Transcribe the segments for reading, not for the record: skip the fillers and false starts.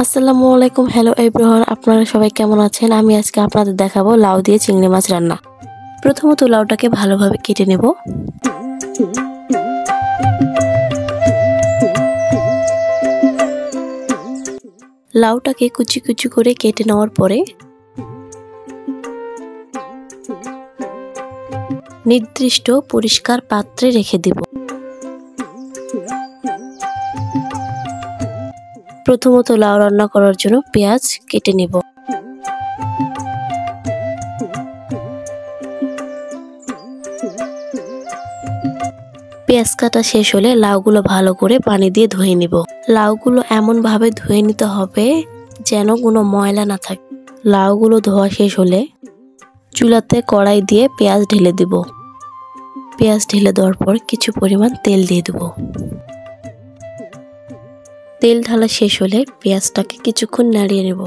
আসসালামু আলাইকুম। Hello everyone, আপনারা সবাই কেমন আছেন? আমি আজকে আপনাদের দেখাবো লাউ দিয়ে চিংড়ি মাছ রান্না। প্রথমত লাউটাকে ভালোভাবে কেটে নেব। লাউটাকে কুচি কুচি করে কেটে নেওয়ার পরে নির্দিষ্ট পরিষ্কার পাত্রে রেখে দেব। প্রথমত লাউ রান্না করার জন্য পেঁয়াজ কেটে নেব। পেঁয়াজ কাটা শেষ হলে লাউগুলো ভালো করে পানি দিয়ে ধুয়ে নিব। লাউগুলো এমনভাবে ধুয়ে নিতে হবে যেন কোনো ময়লা না থাকে। লাউগুলো ধোয়া শেষ হলে চুলাতে কড়াই দিয়ে পেঁয়াজ ঢেলে দেব। পেঁয়াজ ঢেলে দেওয়ার পর কিছু পরিমাণ তেল দিয়ে দেব। তেল ঢালা শেষ হলে পেঁয়াজটাকে কিছুক্ষণ নাড়িয়ে নেব।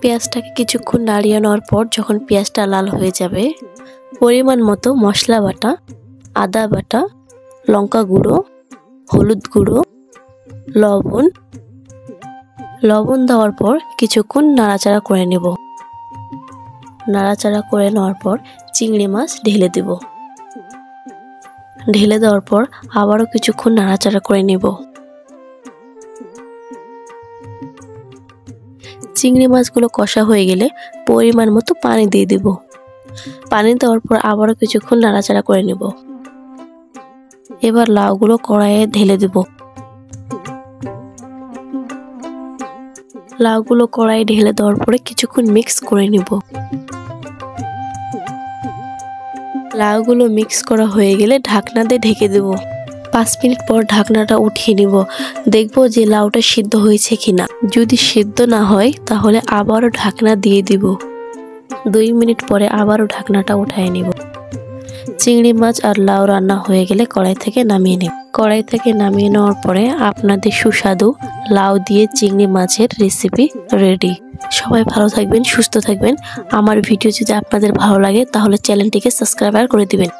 পেঁয়াজটাকে কিছুক্ষণ নাড়িয়ে নেওয়ার পর যখন পেঁয়াজটা লাল হয়ে যাবে, পরিমাণ মতো মশলা বাটা, আদা বাটা, লঙ্কা গুঁড়ো, হলুদ গুঁড়ো, লবণ দেওয়ার পর কিছুক্ষণ নাড়াচাড়া করে নেব। নাড়াচাড়া করে নেওয়ার পর চিংড়ি মাছ ঢেলে দেব। ঢেলে দেওয়ার পর আবারও কিছুক্ষণ নাড়াচাড়া করে নেব। চিংড়ি মাছগুলো কষা হয়ে গেলে পরিমাণ মতো পানি দিয়ে দেব। পানি দেওয়ার পর আবারও কিছুক্ষণ নাড়াচাড়া করে নেব। এবার লাউগুলো কড়াইয়ে ঢেলে দেব। লাউগুলো কড়াইয়ে ঢেলে দেওয়ার পরে কিছুক্ষণ মিক্স করে নেব। লাউগুলো মিক্স করা হয়ে গেলে ঢাকনা দিয়ে ঢেকে দেব। 5 মিনিট পর ঢাকনাটা উঠিয়ে নিব। দেখব যে লাউটা সিদ্ধ হয়েছে কিনা। যদি সিদ্ধ না হয় তাহলে আবারও ঢাকনা দিয়ে দিব। 2 মিনিট পরে আবারও ঢাকনাটা উঠায় নিব। চিংড়ি মাছ আর লাউ রান্না হয়ে গেলে কড়াই থেকে নামিয়ে নেব। কড়াই থেকে নামিয়ে নেওয়ার পরে আপনাদের সুস্বাদু লাউ দিয়ে চিংড়ি মাছের রেসিপি রেডি। সবাই ভালো থাকবেন, সুস্থ থাকবেন। আমার ভিডিও যদি আপনাদের ভালো লাগে তাহলে চ্যানেলটিকে সাবস্ক্রাইব করে দিবেন।